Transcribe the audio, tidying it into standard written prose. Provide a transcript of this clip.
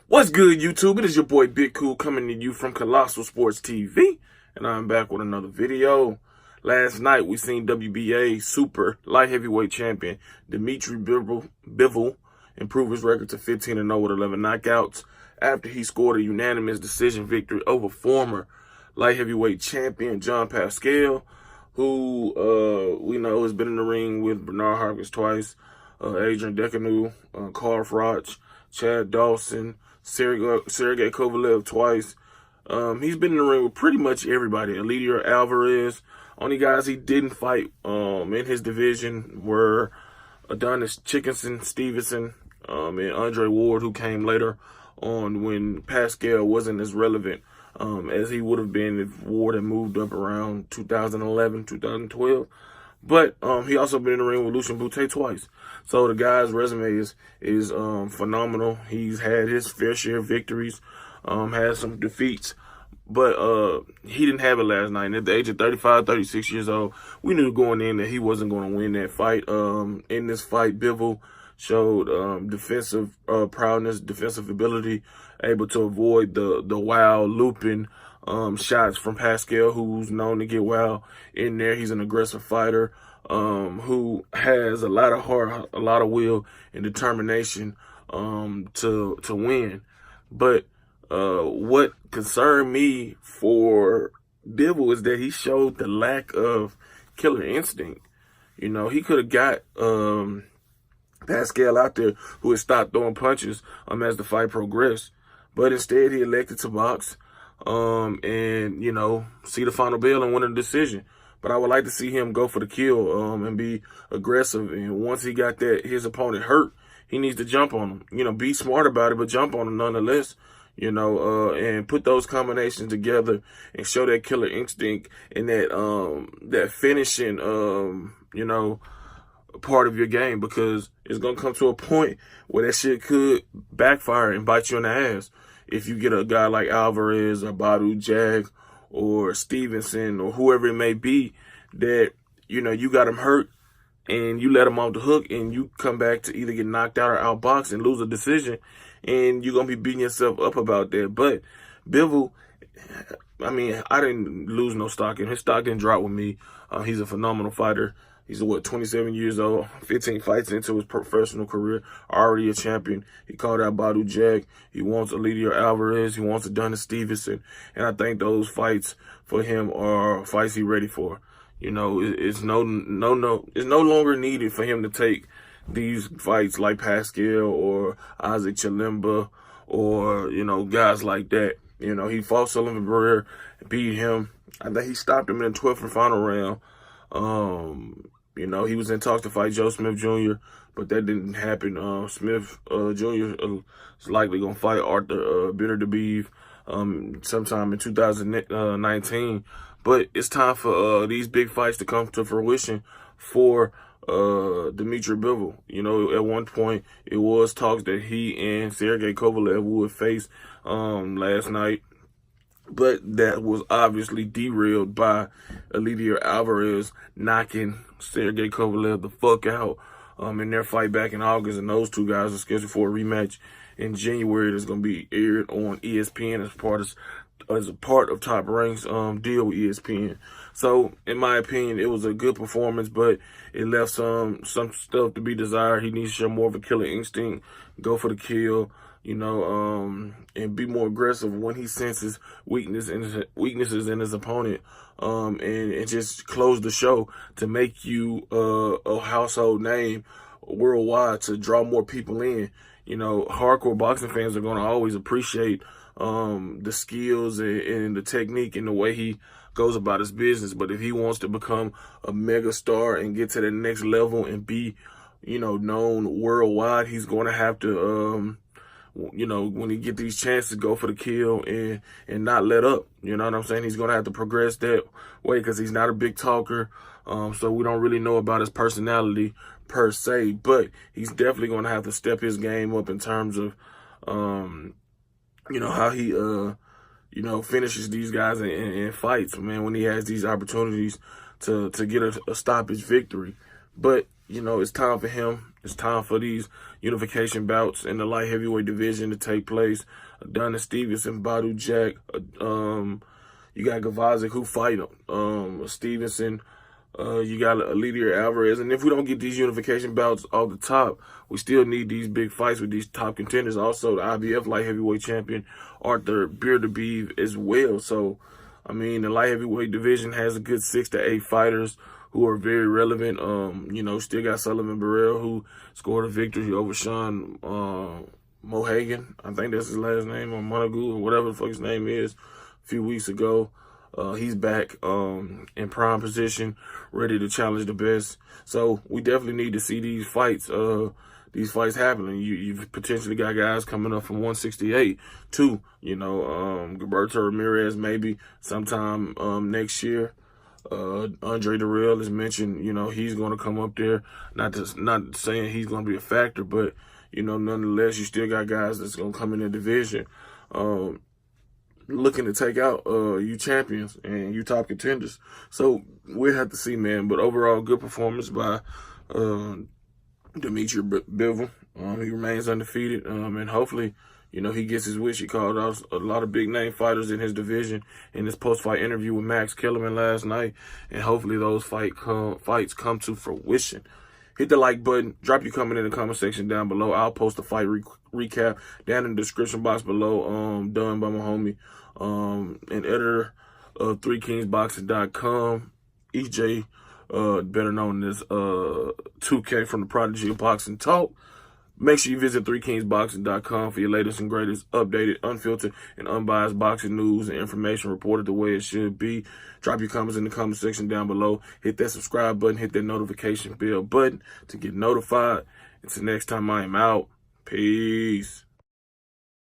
What's good, YouTube? It is your boy Big Cool coming to you from Colossal Sports TV, and I'm back with another video. Last night, we seen WBA super light heavyweight champion Dimitry Bivol improve his record to 15-0 with 11 knockouts after he scored a unanimous decision victory over former light heavyweight champion Jean Pascal, who we know has been in the ring with Bernard Hopkins twice, Adrian Decanu, Carl Froch, Chad Dawson, Sergey Kovalev twice. He's been in the ring with pretty much everybody. Elidio Alvarez. Only guys he didn't fight in his division were Adonis Stevenson and Andre Ward, who came later on when Pascal wasn't as relevant as he would have been if Ward had moved up around 2011, 2012. But he also been in the ring with Lucian Bute twice. So the guy's resume is phenomenal. He's had his fair share of victories, had some defeats, but he didn't have it last night. And at the age of 35, 36 years old, we knew going in that he wasn't going to win that fight. In this fight, Bivol showed defensive prowess, defensive ability, able to avoid the wild looping shots from Pascal, who's known to get wild in there. He's an aggressive fighter who has a lot of heart, a lot of will and determination to win. But what concerned me for Bivol is that he showed the lack of killer instinct. You know, he could have got Pascal out there who had stopped throwing punches as the fight progressed. But instead, he elected to box and, you know, see the final bell and win a decision. But I would like to see him go for the kill and be aggressive. And once he got his opponent hurt, he needs to jump on him. You know, be smart about it, but jump on him nonetheless. You know, and put those combinations together and show that killer instinct and that finishing, you know, part of your game, because it's going to come to a point where that shit could backfire and bite you in the ass. If you get a guy like Alvarez or Badu Jag or Stevenson or whoever it may be that, you know, you got him hurt and you let him off the hook and you come back to either get knocked out or outboxed and lose a decision, and you're going to be beating yourself up about that. But Bivol, I mean, I didn't lose no stock in him. His stock didn't drop with me. He's a phenomenal fighter. He's, 27 years old, 15 fights into his professional career, already a champion. He called out Badu Jag. He wants Elidio Alvarez. He wants Adonis Stevenson. And I think those fights for him are fights he's ready for. You know, it's no longer needed for him to take these fights like Pascal or Isaac Chilemba or, you know, guys like that. You know, he fought Sullivan Barrera, beat him. I think he stopped him in the 12th and final round. You know, he was in talks to fight Joe Smith Jr., but that didn't happen. Smith Jr. is likely going to fight Arthur Beterbiev sometime in 2019. But it's time for these big fights to come to fruition for Dimitry Bivol. You know, at one point, it was talks that he and Sergey Kovalev would face last night. But that was obviously derailed by Elidio Alvarez knocking Sergey Kovalev the fuck out in their fight back in August. And those two guys are scheduled for a rematch in January that's going to be aired on ESPN as a part of Top Rank's deal with ESPN. So, in my opinion, it was a good performance, but it left some stuff to be desired. He needs to show more of a killer instinct, go for the kill, you know, and be more aggressive when he senses weaknesses in his opponent, and just close the show to make you a household name worldwide, to draw more people in. You know, hardcore boxing fans are going to always appreciate the skills and the technique and the way he goes about his business. But if he wants to become a mega star and get to the next level and be, you know, known worldwide, he's going to have to, you know, when he get these chances, go for the kill and not let up. You know what I'm saying? He's going to have to progress that way because he's not a big talker. So we don't really know about his personality per se, but he's definitely going to have to step his game up in terms of, you know, how he, you know, finishes these guys in fights, man, when he has these opportunities to get a stoppage victory. But you know, it's time for him. It's time for these unification bouts in the light heavyweight division to take place. Adonis Stevenson, Badu Jack, you got Gavazic who fight Stevenson. You got Alidier Alvarez. And if we don't get these unification bouts off the top, we still need these big fights with these top contenders. Also, the IBF light heavyweight champion, Arthur Beterbiev, as well. So, I mean, the light heavyweight division has a good 6 to 8 fighters who are very relevant. You know, still got Sullivan Burrell, who scored a victory over Sean Mohagan. I think that's his last name, or Montague, or whatever the fuck his name is, a few weeks ago. He's back in prime position, ready to challenge the best. So we definitely need to see these fights happening. You've potentially got guys coming up from 168 too. You know, Gilberto Ramirez maybe sometime next year. Andre Darrell is mentioned. You know, he's going to come up there. Not saying he's going to be a factor, but you know, nonetheless, you still got guys that's going to come in the division. Looking to take out you champions and you top contenders. So we'll have to see, man. But overall, good performance by Dimitry Bivol. He remains undefeated, and hopefully, you know, he gets his wish. He called out a lot of big name fighters in his division in his post-fight interview with Max Kellerman last night, and hopefully those fights come to fruition. Hit the like button. Drop your comment in the comment section down below. I'll post a fight recap down in the description box below, done by my homie, and editor of 3kingsboxing.com, EJ, better known as 2K from the Prodigy of Boxing Talk. Make sure you visit 3kingsboxing.com for your latest and greatest updated, unfiltered, and unbiased boxing news and information reported the way it should be. Drop your comments in the comment section down below. Hit that subscribe button. Hit that notification bell button to get notified. Until next time, I am out. Peace.